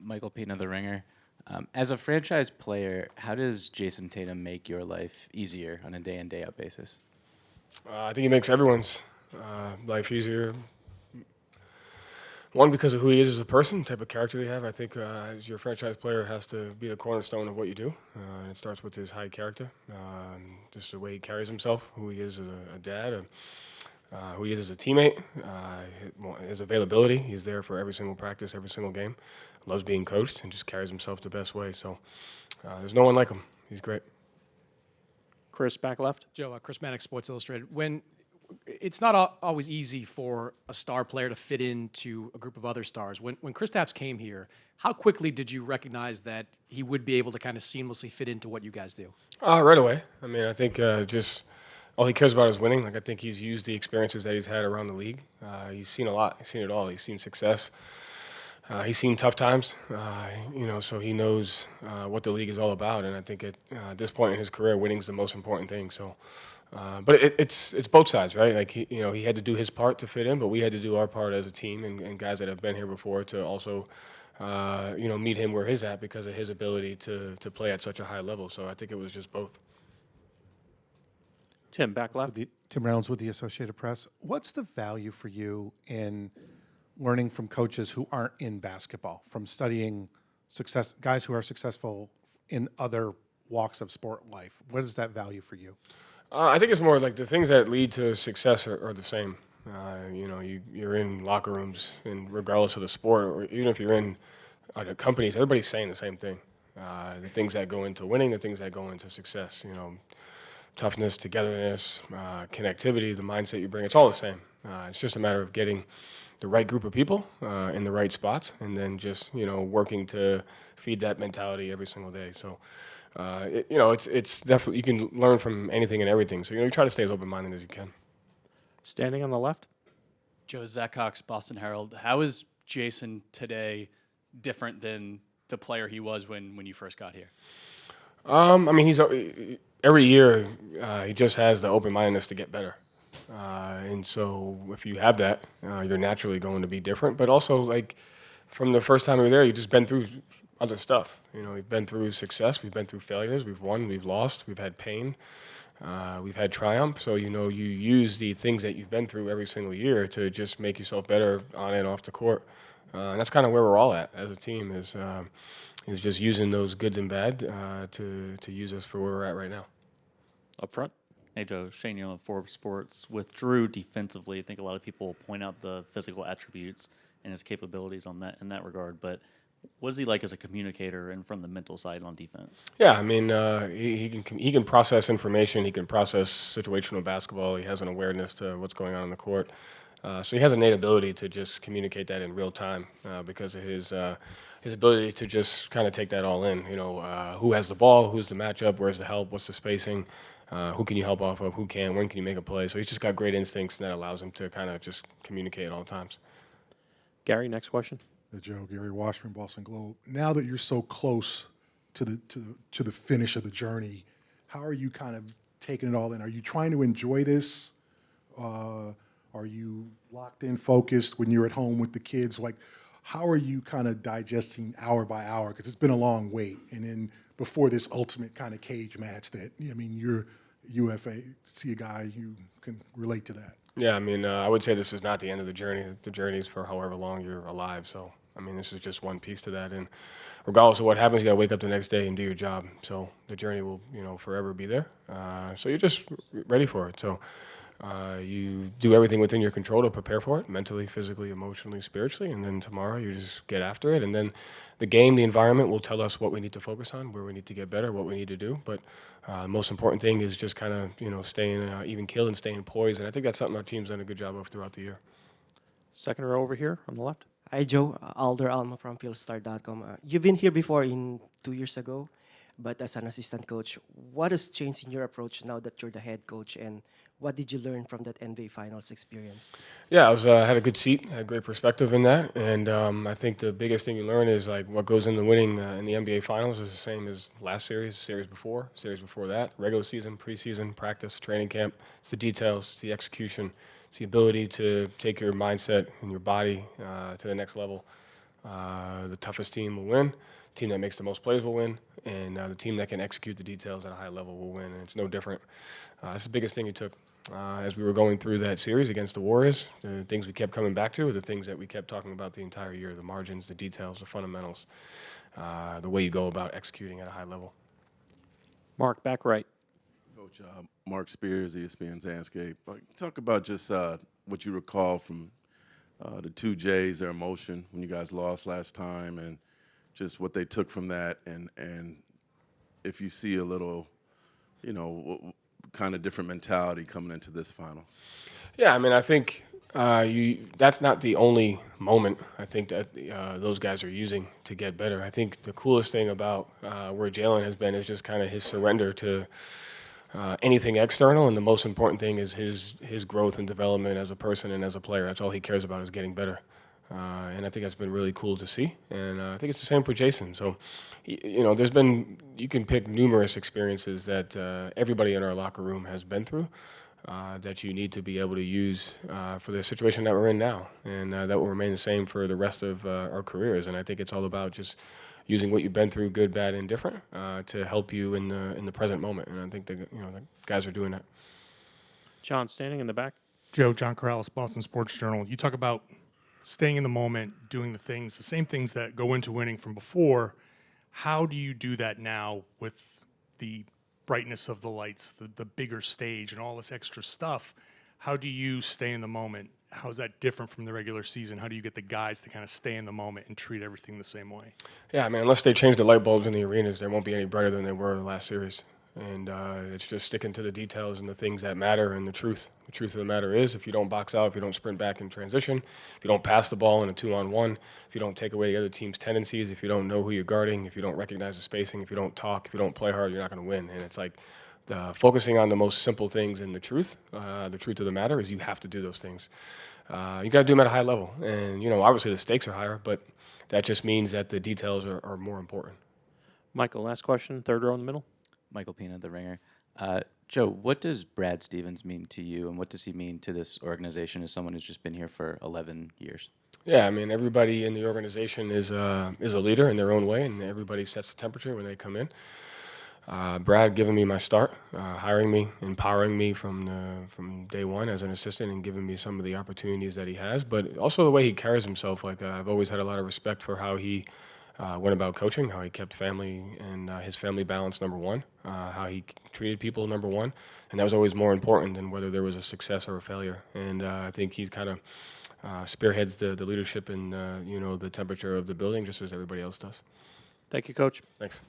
Michael Pena, The Ringer. As a franchise player, how does Jayson Tatum make your life easier on a day-in, day-out basis? I think he makes everyone's life easier. One, because of who he is as a person, type of character they have. I think as your franchise player has to be the cornerstone of what you do. And it starts with his high character, just the way he carries himself, who he is as a dad, who he is as a teammate, his availability. He's there for every single practice, every single game. Loves being coached and just carries himself the best way. So there's no one like him. He's great. Chris, back left. Joe, Chris Mannix, Sports Illustrated. When it's not always easy for a star player to fit into a group of other stars. When Kristaps came here, how quickly did you recognize that he would be able to kind of seamlessly fit into what you guys do? Right away. I mean, I think just all he cares about is winning. Like, I think he's used the experiences that he's had around the league. He's seen a lot. He's seen it all. He's seen success. He's seen tough times, so he knows what the league is all about. And I think at this point in his career, winning's the most important thing. So, but it's both sides, right? Like he had to do his part to fit in, but we had to do our part as a team and guys that have been here before to also, meet him where he's at because of his ability to play at such a high level. So I think it was just both. Tim, back left. Tim Reynolds with the Associated Press. What's the value for you in learning from coaches who aren't in basketball, from studying guys who are successful in other walks of sport life? What is that value for you? I think it's more like the things that lead to success are the same. You're in locker rooms, and regardless of the sport, or even if you're in other companies, everybody's saying the same thing. The things that go into winning, the things that go into success. Toughness, togetherness, connectivity, the mindset you bring. It's all the same. It's just a matter of getting the right group of people in the right spots, and then just working to feed that mentality every single day. So, it's definitely, you can learn from anything and everything. So you try to stay as open-minded as you can. Standing on the left. Joe, Zach Cox, Boston Herald. How is Jayson today different than the player he was when you first got here? He's every year he just has the open-mindedness to get better. And so if you have that, you're naturally going to be different. But also, like, from the first time we were there, you've just been through other stuff. We've been through success, we've been through failures, we've won, we've lost, we've had pain, we've had triumph. So, you use the things that you've been through every single year to just make yourself better on and off the court. And that's kind of where we're all at as a team, is just using those goods and bad to use us for where we're at right now. Up front. Hey, Joe. Shane Young of Forbes Sports. With Drew defensively, I think a lot of people point out the physical attributes and his capabilities in that regard. But what is he like as a communicator and from the mental side on defense? Yeah, he can process information. He can process situational basketball. He has an awareness to what's going on the court. So he has an innate ability to just communicate that in real time because of his ability to just kind of take that all in. Who has the ball, who's the matchup, where's the help, what's the spacing, who can you help off of, when can you make a play. So he's just got great instincts, and that allows him to kind of just communicate at all times. Gary, next question. Joe, Gary Washburn, Boston Globe. Now that you're so close to the finish of the journey, how are you kind of taking it all in? Are you trying to enjoy this? Are you locked in, focused when you're at home with the kids? Like, how are you kind of digesting hour by hour? Because it's been a long wait. And then before this ultimate kind of cage match you're UFA, see a guy, you can relate to that. Yeah, I would say this is not the end of the journey. The journey is for however long you're alive. So, this is just one piece to that. And regardless of what happens, you got to wake up the next day and do your job. So the journey will, forever be there. So you're just ready for it. So you do everything within your control to prepare for it, mentally, physically, emotionally, spiritually. And then tomorrow you just get after it. And then the game, the environment will tell us what we need to focus on, where we need to get better, what we need to do. But the most important thing is just kind of, staying even keeled and staying poised. And I think that's something our team's done a good job of throughout the year. Second row over here on the left. Hi, Joe. Alder Alma from philstar.com. You've been here before 2 years ago, but as an assistant coach, what has changed in your approach now that you're the head coach, and what did you learn from that NBA Finals experience? Yeah, I had a good seat, had great perspective in that, and I think the biggest thing you learn is like what goes into winning in the NBA Finals is the same as last series before that, regular season, preseason, practice, training camp. It's the details, it's the execution, it's the ability to take your mindset and your body to the next level. The toughest team will win. The team that makes the most plays will win, and the team that can execute the details at a high level will win. And it's no different. That's the biggest thing he took as we were going through that series against the Warriors. The things we kept coming back to are the things that we kept talking about the entire year: the margins, the details, the fundamentals, the way you go about executing at a high level. Mark, back right. Coach, Mark Spears, ESPN's Landscape. Talk about just what you recall from the two Jays, their emotion when you guys lost last time, and just what they took from that, and if you see a little, kind of different mentality coming into this finals. Yeah, I mean, I think that's not the only moment I think that those guys are using to get better. I think the coolest thing about where Jalen has been is just kind of his surrender to anything external, and the most important thing is his growth and development as a person and as a player. That's all he cares about, is getting better. And I think that's been really cool to see. And I think it's the same for Jayson. So, you can pick numerous experiences that everybody in our locker room has been through that you need to be able to use for the situation that we're in now. And that will remain the same for the rest of our careers. And I think it's all about just using what you've been through, good, bad, and different, to help you in the present moment. And I think the guys are doing that. John, standing in the back. John Corrales, Boston Sports Journal. You talk about staying in the moment, doing the same things that go into winning from before. How do you do that now with the brightness of the lights, the bigger stage, and all this extra stuff? How do you stay in the moment? How is that different from the regular season? How do you get the guys to kind of stay in the moment and treat everything the same way? Yeah, I mean, unless they change the light bulbs in the arenas, they won't be any brighter than they were in the last series. And it's just sticking to the details and the things that matter and the truth. The truth of the matter is, if you don't box out, if you don't sprint back in transition, if you don't pass the ball in a 2-on-1, if you don't take away the other team's tendencies, if you don't know who you're guarding, if you don't recognize the spacing, if you don't talk, if you don't play hard, you're not going to win. And it's like focusing on the most simple things and the truth of the matter is you have to do those things. You got to do them at a high level. And, obviously the stakes are higher, but that just means that the details are more important. Michael, last question, third row in the middle. Michael Pina, The Ringer. Joe, what does Brad Stevens mean to you, and what does he mean to this organization as someone who's just been here for 11 years? Yeah, I mean, everybody in the organization is a leader in their own way, and everybody sets the temperature when they come in. Brad giving me my start, hiring me, empowering me from day one as an assistant, and giving me some of the opportunities that he has, but also the way he carries himself. Like I've always had a lot of respect for how he went about coaching, how he kept family and his family balance number one, how he treated people number one, and that was always more important than whether there was a success or a failure. And I think he kind of spearheads the leadership and the temperature of the building just as everybody else does. Thank you, Coach. Thanks.